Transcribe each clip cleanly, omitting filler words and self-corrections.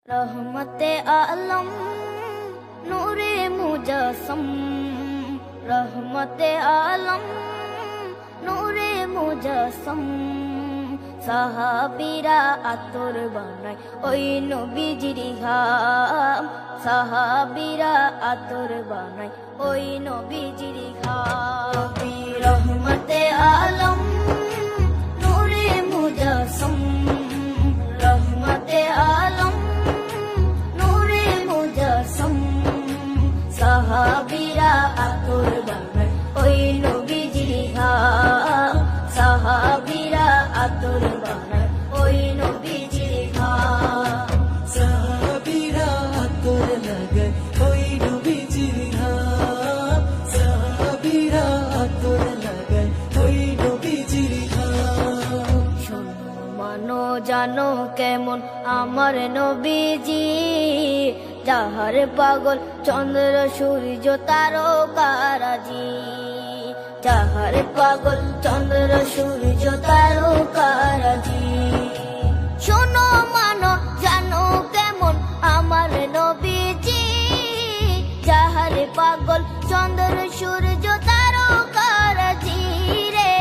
रहमते आलम नूरे मुजस्सम, रहमते आलम नूरे मुजस्सम। সাহাবীরা আতর বানায় ওই নবীজির ঘাম, সাহাবীরা আতর বানায় ওই নবীজির ঘাম। নবী রহমতে আলম নূরে মুজস্সম, রহমতে আলম নূরে মুজস্সম। সাহাবীরা আতর বানায় ওই নবীজির ঘাম, সাহাবীরা আতর বানায় ওই নবীজির ঘাম। সাহাবীরা আতর লাগায় ওই নবীজির ঘাম, সাহাবীরা আতর লাগায় ওই নবীজির ঘাম। শোনো মানো জানো কেমন আমার নবীজি, যাহার পাগল চন্দ্র সূর্য তারকারাজি, যাহার পাগল চন্দ্র সূর্য তারকারাজি। শোনো মানো জানো কেমন আমার নবীজি, যাহার পাগল চন্দ্র সূর্য তারকারাজি রে,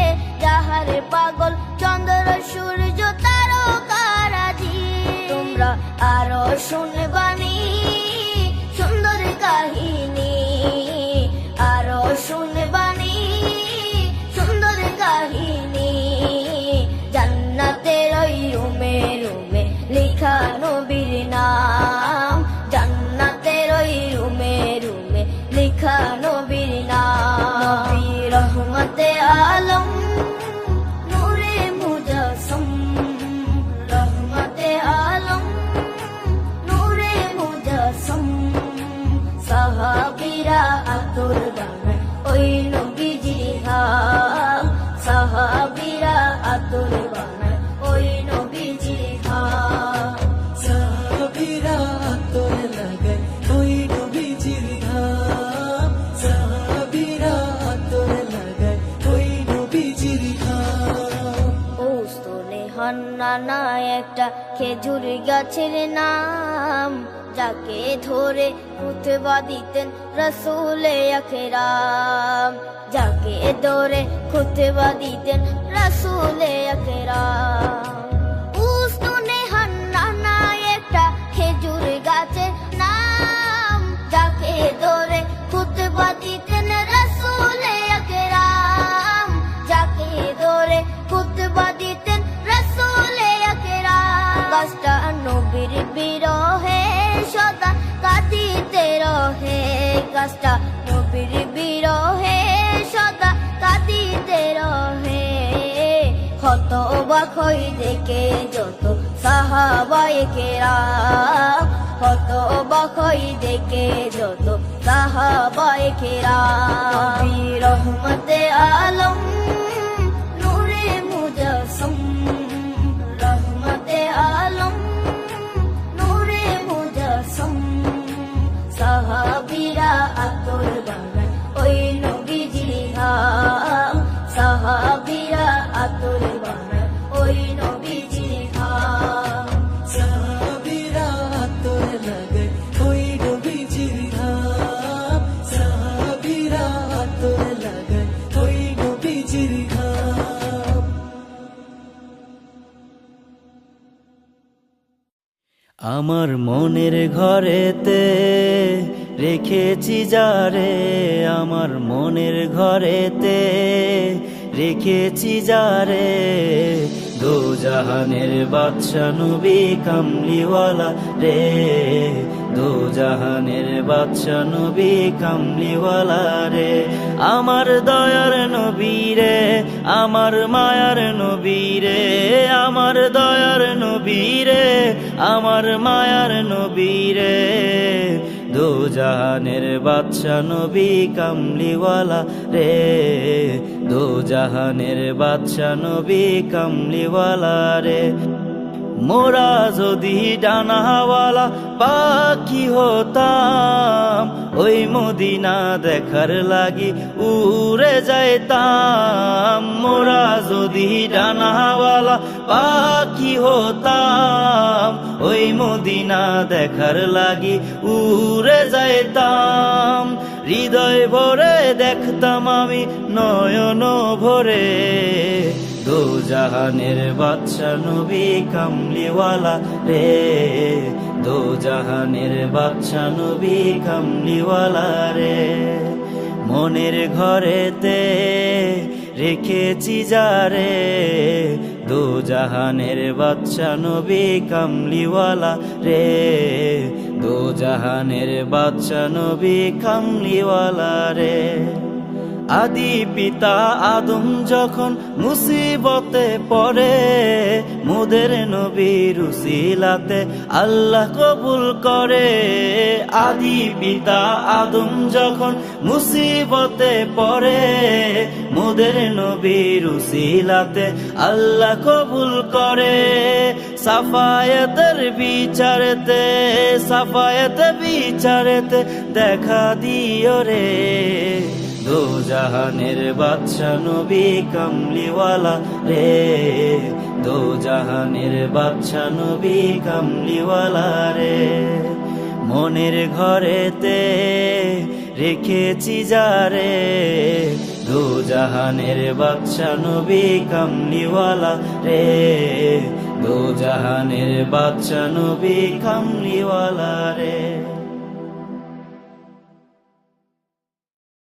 যাহার পাগল চন্দ্র সূর্য তারকারাজি। তোমরা আরো শুনবানি সুন্দর কাহিনী, আরো শুনবানি সুন্দর কাহিনী। জান্নাতের ওই রুমে রুমে লেখা নবীর নাম, জান্নাতের ওই রুমে রুমে লেখা নবীর নাম। নবী রহমতে আলম নূরে মুজস্সম, রহমতে আলম নূরে মুজস্সম। সাহাবীরা আতর বানায় ওই নবীজির ঘাম, সাহাবীরা আতর বানায় ওই নবীজির ঘাম। সাহাবীরা আতর লাগায় ওই নবীজির ঘাম, সাহাবীরা আতর লাগায় ওই নবীজির ঘাম। ওস্তনে হান্নানা একটা খেজুর গাছের নাম, যাকে ধরে খুতবা দিতেন রাসূলে আকরাম, যাকে ধরে খুতবা দিতেন রাসূলে আকরাম। উস্তনে হান্নানা একটা খেজুর গাছের নাম, যাকে ধরে খুতবা দিতেন রাসূলে আকরাম, যাকে ধরে খুতবা দিতেন রাসূলে আকরাম। গাছটা নবীর বিরহে সদা কাঁদিতে রহে, গাছটা নবীর বিরহে সদা কাঁদিতে রহে। ক্ষত বাখই দেখে যত সাহাবায়ে কেরাম, ক্ষত বাখই দেখে যত সাহাবায়ে কেরাম। নবী রহমতে আলম নূরে মুজস্সম, রহমতে আলম নূরে মুজস্সম। সাহাবীরা আতর বানায় ওই নবীজির ঘাম, সাহাবীরা আতর বানায় ওই নবীজির ঘাম। সাহাবীরা আতর লাগায় ওই নবীজির ঘাম, সাহাবীরা আতর লাগায় ওই নবীজির ঘাম। আমার মনের ঘরেতে রেখেছি যারে, আমার মনের ঘরেতে রেখেছি যারে, দো জাহানের বাদশা নবী কামলিওয়ালা রে, দো জাহানের বাদশা নবী কামলিওয়ালা রে। আমার দয়ার নবী রে, আমার মায়ার নবী রে, আমার দয়ার নবী রে, আমার মায়ার নবী রে, দো জাহানের বাদশা নবী কামলিওয়ালা রে, দো জাহানের বাদশা নবী কামলিওয়ালা রে। মোরা যদি ডানাওয়ালা পাখি হতাম, ওই মদিনা দেখার লাগি উড়ে যাইতাম। মোরা যদি ডানাওয়ালা পাখি হতাম, ওই মদিনা দেখার লাগি উড়ে যাইতাম। হৃদয় ভরে দেখতাম আমি নয়ন ভরে, দোজাহানের বাদশা নবী কামলিওয়ালা রে, দোজাহানের বাদশা নবী কামলিওয়ালা রে। মনের ঘরেতে রেখেছি যারে, দোজাহানের বাদশা নবী কামলিওয়ালা রে, দোজাহানের বাদশা নবী কামলিওয়ালা রে। আদি পিতা আদম যখন মুসিবতে পড়ে, মোদের নবীর উসিলাতে আল্লাহ কবুল করে। আদি পিতা আদম যখন মুসিবতে পড়ে, মোদের নবীর উসিলাতে আল্লাহ কবুল করে। সাফায়াতের বিচারেতে, সাফায়াতের বিচারেতে দেখা দিও রে, দোজাহানের বাদশা নবী কামলিওয়ালা রে, দোজাহানের বাদশা নবী কামলিওয়ালা রে। মনের ঘরেতে রেখেছি যারে, দোজাহানের বাদশা নবী কামলিওয়ালা রে, দোজাহানের বাদশা নবী কামলিওয়ালা রে।